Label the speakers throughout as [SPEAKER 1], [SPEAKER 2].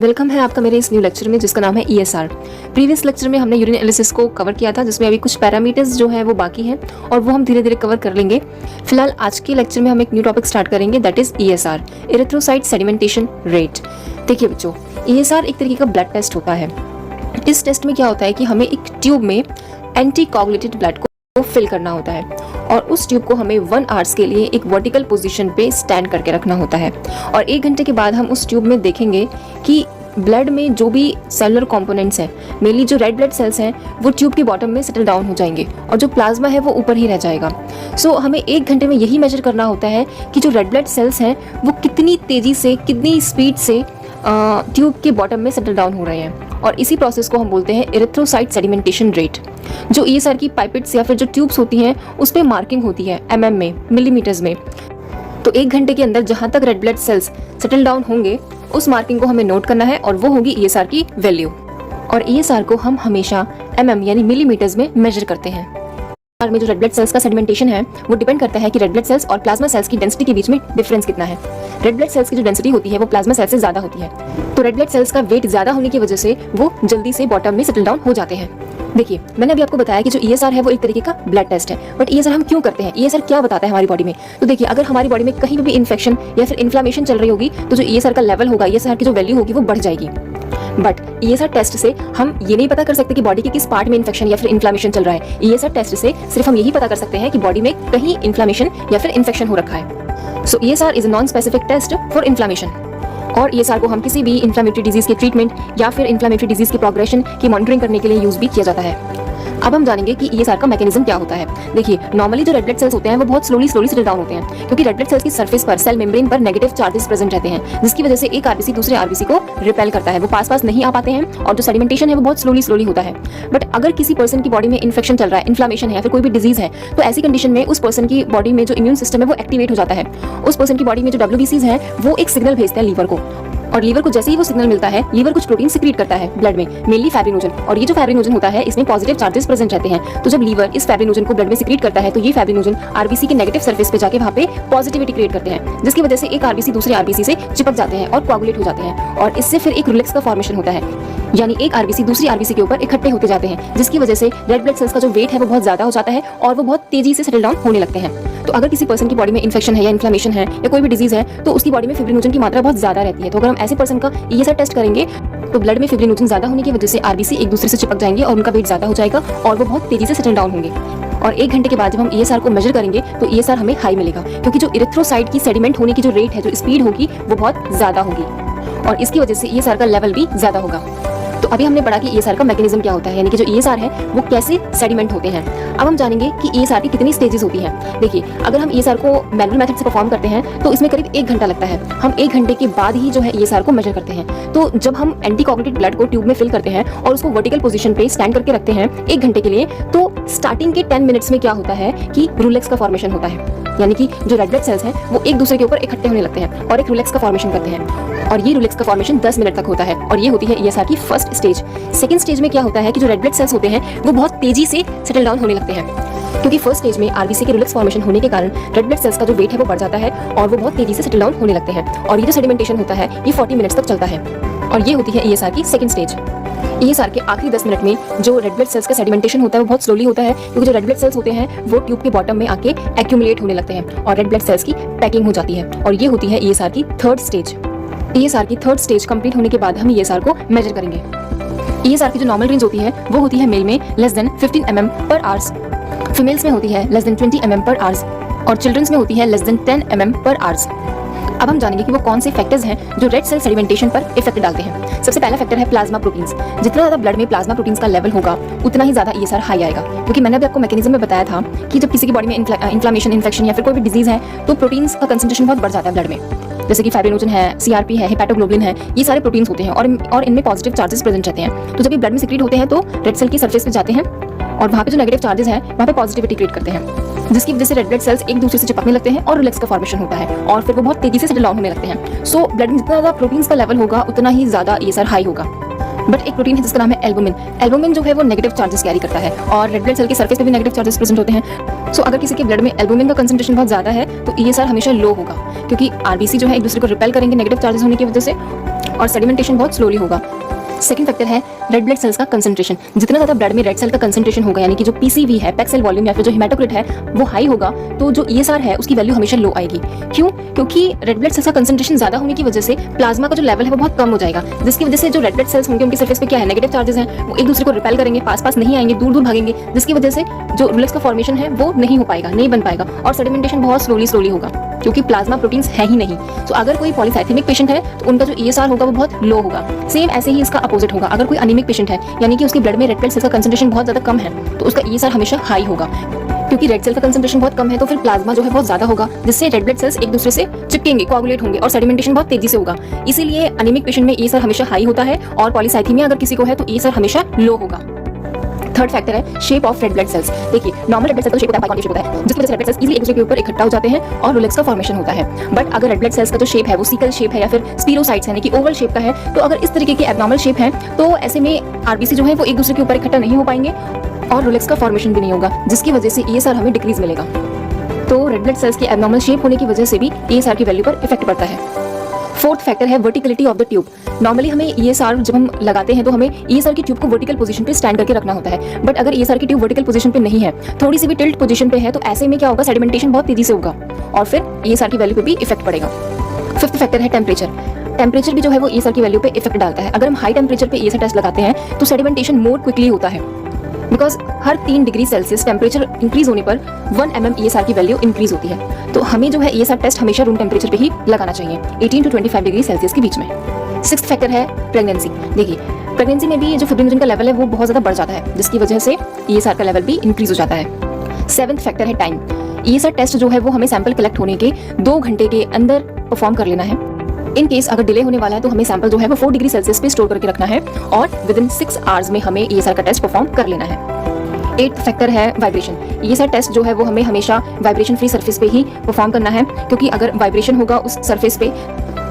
[SPEAKER 1] Welcome है आपका मेरे इस न्यू लेक्चर में जिसका नाम है ESR। प्रीवियस लेक्चर में हमने यूरिन एनालिसिस को कवर किया था, जिसमें अभी कुछ पैरामीटर्स जो है वो बाकी हैं और वो हम धीरे धीरे कवर कर लेंगे। फिलहाल आज के लेक्चर में हम एक न्यू टॉपिक स्टार्ट करेंगे, that is ESR, erythrocyte sedimentation rate. देखिए बच्चों, ESR एक तरीके का ब्लड टेस्ट होता है। इस टेस्ट में क्या होता है कि हमें एक ट्यूब में एंटी कोगुलेटेड ब्लड को फिल करना होता है और उस ट्यूब को हमें 1 आवर्स के लिए एक वर्टिकल पोजीशन पे स्टैंड करके रखना होता है और 1 घंटे के बाद हम उस ट्यूब में देखेंगे कि ब्लड में जो भी सेलुलर कंपोनेंट्स हैं, मेनली जो रेड ब्लड सेल्स हैं, वो ट्यूब के बॉटम में सेटल डाउन हो जाएंगे और जो प्लाज्मा है वो ऊपर ही रह जाएगा। सो हमें 1 घंटे में यही मेजर करना होता है कि जो रेड ब्लड सेल्स हैं वो कितनी तेजी से, कितनी स्पीड से ट्यूब के बॉटम में सेटल डाउन हो रहे हैं और इसी प्रोसेस को हम बोलते हैं इरिथ्रोसाइट सेडिमेंटेशन रेट। जो ESR की पाइपेट्स या फिर जो ट्यूब्स होती हैं उस पर मार्किंग होती है mm में, मिलीमीटर्स में। तो 1 घंटे के अंदर जहाँ तक red blood cells settle down होंगे उस मार्किंग को हमें नोट करना है और वो होगी ESR की वैल्यू। और ESR को हम हमेशा mm यानी मिलीमीटर्स में मेजर करते हैं। ESR में जो रेड ब्लड सेल्स का सेडिमेंटेशन है वो डिपेंड करता है कि रेड ब्लड सेल्स और प्लाज्मा सेल्स की डेंसिटी के बीच में डिफरेंस कितना है। रेड ब्लड सेल्स की जो डेंसिटी होती है वो प्लाज्मा सेल्स से ज्यादा होती है, तो रेड ब्लड सेल्स का वेट ज्यादा होने की वजह से वो जल्दी से बॉटम में सेटल डाउन हो जाते हैं। देखिए, मैंने अभी आपको बताया कि जो ESR है वो एक तरीके का ब्लड टेस्ट है, बट ESR हम क्यों करते हैं, ESR क्या बताता है हमारी बॉडी में। तो देखिए, अगर हमारी बॉडी में कहीं भी इन्फेक्शन या फिर इन्फ्लामेशन चल रही होगी तो जो ESR का लेवल होगा, ESR की जो वैल्यू होगी वो बढ़ जाएगी। बट ESR टेस्ट से हम ये नहीं पता कर सकते कि बॉडी के किस पार्ट में इन्फेक्शन या फिर इन्फ्लामेशन चल रहा है। ESR टेस्ट से सिर्फ हम यही पता कर सकते हैं कि बॉडी में कहीं इन्फ्लामेशन या फिर इन्फेक्शन हो रखा है। So ESR is a non specific test for inflammation और ESR को हम किसी भी इन्फ्लामेटरी डिजीज के ट्रीटमेंट या फिर इन्फ्लामेटरी डिजीज की प्रोग्रेशन की मॉनिटरिंग करने के लिए यूज भी किया जाता है। अब हम जानेंगे कि ESR का मैकेनिज्म क्या होता है। देखिए, नॉर्मली जो रेड ब्लड सेल्स होते हैं वो बहुत स्लोली सेटल डाउन होते हैं, क्योंकि रेड ब्लड सेल्स की सरफेस पर, सेल मेम्ब्रेन पर नेगेटिव चार्जेस प्रेजेंट रहते हैं, जिसकी वजह से एक RBC दूसरे RBC को रिपेल करता है, वो पास नहीं आ पाते हैं और जो सेडिमेंटेशन है वो बहुत स्लोली होता है। बट अगर किसी पर्सन की बॉडी में इन्फेक्शन चल रहा है, इन्फ्लामेशन है या फिर कोई भी डिजीज है, तो ऐसी कंडीशन में उस पर्सन की बॉडी में जो इम्यून सिस्टम है वो एक्टिवेट हो जाता है। उस पर्सन की बॉडी में जो WBCs हैं वो एक सिग्नल भेजते हैं लीवर को, और लीवर को जैसे ही वो सिग्नल मिलता है, लीवर कुछ प्रोटीन सिक्रीट करता है ब्लड में, मेनली फैब्रिनोजन। और ये जो फैब्रिनोजन होता है इसमें पॉजिटिव चार्जेस प्रेजेंट रहते हैं। तो जब लीवर इस फैब्रिनोजन को ब्लड में सिक्रीट करता है तो ये फैब्रिनोजन RBC के नेगेटिव सरफेस पे जाके वहाँ पे पॉजिटिविटी क्रिएट करते हैं, जिसकी वजह से एक RBC दूसरे RBC से चिपक जाते हैं और कोगुलेट हो जाते हैं और इससे फिर एक रिलेक्स का फॉर्मेशन होता है, यानी एक RBC दूसरी RBC के ऊपर इकट्ठे होते जाते हैं, जिसकी वजह से रेड ब्लड सेल्स का जो वेट है वो बहुत ज्यादा हो जाता है और वो बहुत तेजी से सेटल डाउन होने लगते हैं। तो अगर किसी पर्सन की बॉडी में इन्फेक्शन है या इन्फ्लामेशन है या कोई भी डिजीज है तो उसकी बॉडी में फिब्रिनोजन की मात्रा बहुत ज्यादा रहती है। तो अगर हम ऐसे पर्सन का ESR टेस्ट करेंगे तो ब्लड में फिब्रिनोजन ज्यादा होने की वजह से RBC एक दूसरे से चिपक जाएंगे और उनका वेट ज्यादा हो जाएगा और वो बहुत तेजी से सेटल डाउन होंगे। और 1 घंटे के बाद जब हम ESR को मेजर करेंगे तो ESR हमें हाई मिलेगा, क्योंकि जो इरिथ्रोसाइट की सेडिमेंट होने की जो रेट है, जो स्पीड होगी वो बहुत ज्यादा होगी और इसकी वजह से ESR का लेवल भी ज्यादा होगा। तो अभी हमने पढ़ा कि ESR का मैकेनिज्म क्या होता है, यानी कि जो ESR है वो कैसे सेडिमेंट होते हैं। अब हम जानेंगे कि ESR की कितनी स्टेजेस होती हैं। देखिए, अगर हम ESR को मैनुअल मेथड से परफॉर्म करते हैं तो इसमें करीब 1 घंटा लगता है। हम 1 घंटे के बाद ही जो है ESR को मेजर करते हैं। तो जब हम एंटी कोगुलेटेड ब्लड को ट्यूब में फिल करते हैं और उसको वर्टिकल पोजीशन पे स्टैंड करके रखते हैं 1 घंटे के लिए, तो स्टार्टिंग के 10 मिनट्स में क्या होता है कि रूलेक्स का फॉर्मेशन होता है, यानी कि जो रेड ब्लड सेल्स हैं वो एक दूसरे के ऊपर इकट्ठे होने लगते हैं और एक रूलेक्स का फॉर्मेशन करते हैं और ये रूलेक्स का फॉर्मेशन 10 मिनट तक होता है और ये होती है ESR की फर्स्ट स्टेज। सेकंड स्टेज में क्या होता है कि जो रेड ब्लड सेल्स होते हैं वो बहुत तेजी से सेटल डाउन होने लगते हैं, क्योंकि फर्स्ट स्टेज में RBC के रूलेक्स फॉर्मेशन होने के कारण रेड ब्लड सेल्स का जो वेट है वो बढ़ जाता है और वो बहुत तेजी से सेटल डाउन होने लगते हैं और ये जो सेडिमेंटेशन होता है ये 40 मिनट्स तक चलता है और ये होती है ESR की सेकंड स्टेज। ESR के आखिरी 10 मिनट में जो रेड ब्लड सेल्स का सेडिमेंटेशन होता है वो बहुत स्लोली होता है, क्योंकि जो रेड ब्लड सेल्स होते हैं वो ट्यूब के बॉटम में आके एक्यूमुलेट होने लगते हैं और रेड ब्लड सेल्स की पैकिंग हो जाती है और ये होती है ESR की थर्ड स्टेज। ESR की थर्ड स्टेज कंप्लीट होने के बाद हम ESR को मेजर करेंगे। ESR की जो नॉर्मल रेंज होती है वो होती है मेल में लेस देन 15 mm पर आवर्स, फीमेल्स में होती है लेस देन 20 mm पर आवर्स और चिल्ड्रंस में होती है लेस देन 10 mm पर आवर्स। अब हम जानेंगे कि वो कौन से फैक्टर्स हैं जो रेड सेल सेडिमेंटेशन पर इफेक्ट डालते हैं। सबसे पहला फैक्टर है प्लाज्मा प्रोटीन्स। जितना ज्यादा ब्लड में प्लाज्मा प्रोटीन्स का लेवल होगा उतना ही ज्यादा ESR हाई आएगा, क्योंकि मैंने अभी आपको मैकेनिज्म में बताया था कि जब किसी की बॉडी में इन्फ्लामेशन, इन्फेक्शन या फिर कोई भी डिजीज है तो प्रोटीन्स का कंसंट्रेशन बहुत बढ़ जाता है ब्लड में, जैसे कि फैब्रिनोजन है, CRP है, हेपेटोग्लोबिन है, ये सारे प्रोटीन्स होते हैं और इनमें पॉजिटिव चार्जेस प्रेजेंट रहते हैं। तो जब ये ब्लड में सिक्रीट होते हैं तो रेड सेल की सरफेस पे जाते हैं और वहाँ पे जो नेगेटिव चार्जेस हैं वहाँ पे पॉजिटिविटी क्रिएट करते हैं, जिसकी वजह से रेड ब्लड सेल्स एक दूसरे से चिपकने लगते हैं और रिलेक्स का फॉर्मेशन होता है और फिर वो बहुत तेजी से सेटल डाउन होने लगते हैं। सो ब्लड में जितना ज्यादा प्रोटीन्स का लेवल होगा उतना ही ज्यादा ESR हाई होगा। बट एक प्रोटीन है जिसका नाम है एल्बुमिन। एल्बुमिन जो है वो नेगेटिव चार्जेस कैरी करता है और रेड ब्लड सेल के सरफेस पे भी नेगेटिव चार्जेस प्रेजेंट होते हैं। सो अगर किसी के ब्लड में एल्बुमिन का कंसंट्रेशन बहुत ज्यादा है तो ESR हमेशा लो होगा, क्योंकि RBC जो है एक दूसरे को रिपेल करेंगे नेगेटिव चार्जेस होने की वजह से और सेडिमेंटेशन बहुत स्लोली होगा। सेकंड फैक्टर है रेड ब्लड सेल्स का कंसंट्रेशन। जितना ज़्यादा ब्लड में रेड सेल का कंसंट्रेशन होगा, यानी कि जो पीसीवी है, पैक्ड सेल वॉल्यूम या फिर जो हेमाटोक्रिट है, वो हाई होगा, तो जो ईएसआर है उसकी वैल्यू हमेशा लो आएगी। क्यों? क्योंकि रेड ब्लड सेल्स का कंसंट्रेशन ज़्यादा होने की वजह से प्लाज्मा का जो लेवल है वो बहुत कम हो जाएगा, जिसकी वजह से जो रेड ब्लड सेल्स होंगे उनकी सरफेस पे क्या है, नेगेटिव चार्जेस हैं, वो एक दूसरे को रिपेल करेंगे, पास नहीं आएंगे, दूर भागेंगे, जिसकी वजह से जो रूलेक्स का फॉर्मेशन है वो नहीं हो पाएगा, नहीं बन पाएगा, और सेडिमेंटेशन बहुत स्लोली होगा, क्योंकि प्लाज्मा प्रोटीन्स है ही नहीं। तो अगर कोई पॉलीसाइथेमिक पेशेंट है तो उनका जो ईएसआर होगा वो बहुत लो होगा। सेम ऐसे ही इसका अपोजिट होगा। अगर कोई अनीमिक पेशेंट है, यानी कि उसके ब्लड में रेड ब्लड सेल्स का कंसंट्रेशन बहुत ज्यादा कम है, तो उसका ईएसआर हमेशा हाई होगा। क्योंकि रेड सेल का कंसंट्रेशन बहुत कम है तो फिर प्लाज्मा जो है बहुत ज्यादा होगा, जिससे रेड ब्लड सेल्स एक दूसरे से चिपकेंगे, कोआगुलेट होंगे और सेडिमेंटेशन बहुत तेजी से होगा। इसीलिए अनीमिक पेशेंट में ईएसआर हमेशा हाई होता है, और पॉलीसाइथेमिया अगर किसी को है तो ईएसआर हमेशा लो होगा। थर्ड फैक्टर है shape of red blood cells. देखिए, नॉर्मल रेड ब्लड सेल का शेप होता है पाइकॉनिक शेप होता है, जिसकी वजह से रेड ब्लड सेल्स इजीली एक दूसरे के ऊपर इकट्ठा हो जाते हैं और रूलेक्स का फॉर्मेशन होता है। बट अगर रेड ब्लड सेल्स का जो शेप है वो सिकल शेप है या फिर स्पीरोसाइट्स यानी कि ओवल शेप का है, तो अगर इस तरीके के एब्नॉर्मल शेप है तो ऐसे में आरबीसी जो है वो एक दूसरे के ऊपर इकट्ठा नहीं हो पाएंगे और रूलेक्स का फॉर्मेशन भी नहीं होगा, जिसकी वजह से ईएसआर हमें डिक्रीज मिलेगा। तो रेड ब्लड सेल्स के एब्नॉर्मल शेप होने की वजह से भी ईएसआर की वैल्यू पर इफेक्ट पड़ता है। फोर्थ फैक्टर है verticality of the tube. Normally हमें ईएसआर जब हम लगाते हैं तो हमें ईएसआर की ट्यूब को वर्टिकल पोजीशन पे स्टैंड करके रखना होता है। बट अगर ईएसआर की ट्यूब वर्टिकल पोजीशन पे नहीं है, थोड़ी सी भी टिल्ट पोजीशन पे है, तो ऐसे में क्या होगा, सेडिमेंटेशन बहुत तेजी से होगा और फिर ईएसआर की वैल्यू पे भी इफेक्ट पड़ेगा। फिफ्थ फैक्टर है टेम्परेचर। टेम्परेचर भी जो है वो ईएसआर की वैल्यू पे इफेक्ट डालता है। अगर हम हाई टेम्परेचर पे ईएसआर टेस्ट लगाते हैं तो सेडिमेंटेशन मोर क्विकली होता है, because her 3 degree Celsius temperature increase होने पर 1 mm ईएसआर की वैल्यू इंक्रीज होती है। तो हमें जो है ईएसआर टेस्ट हमेशा रूम टेम्परेचर पे ही लगाना चाहिए, 18 to 25 डिग्री सेल्सियस के बीच में। सिक्स्थ फैक्टर है प्रेगनेंसी। देखिए, प्रेगनेंसी में भी जो फिब्रिनोजन का लेवल है वो बहुत ज़्यादा बढ़ जाता है, जिसकी वजह से ईएसआर का लेवल भी इंक्रीज हो जाता है। सेवंथ फैक्टर है टाइम। ईएसआर टेस्ट जो है वो हमें सैंपल कलेक्ट होने के 2 घंटे के अंदर परफॉर्म कर लेना है। इन केस अगर डिले होने वाला है तो हमें सैंपल जो है वो 4 डिग्री सेल्सियस पे स्टोर करके रखना है और विद इन 6 आवर्स में हमें ईएसआर का टेस्ट परफॉर्म कर लेना है। 8th फैक्टर है वाइब्रेशन। ईएसआर टेस्ट जो है वो हमें हमेशा वाइब्रेशन फ्री सरफेस पे ही परफॉर्म करना है, क्योंकि अगर वाइब्रेशन होगा उस सरफेस पे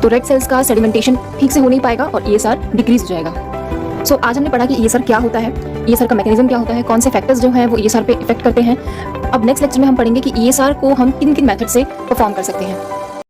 [SPEAKER 1] तो रेड सेल्स का सेडिमेंटेशन ठीक से हो नहीं पाएगा और ईएसआर डिक्रीज हो जाएगा। सो आज हमने पढ़ा कि ईएसआर क्या होता है, ईएसआर का मैकेनिज्म क्या होता है, कौन से फैक्टर्स जो हैं वो ईएसआर पे इफेक्ट करते हैं। अब नेक्स्ट लेक्चर में हम पढ़ेंगे कि ईएसआर को हम किन किन मेथड से परफॉर्म कर सकते हैं।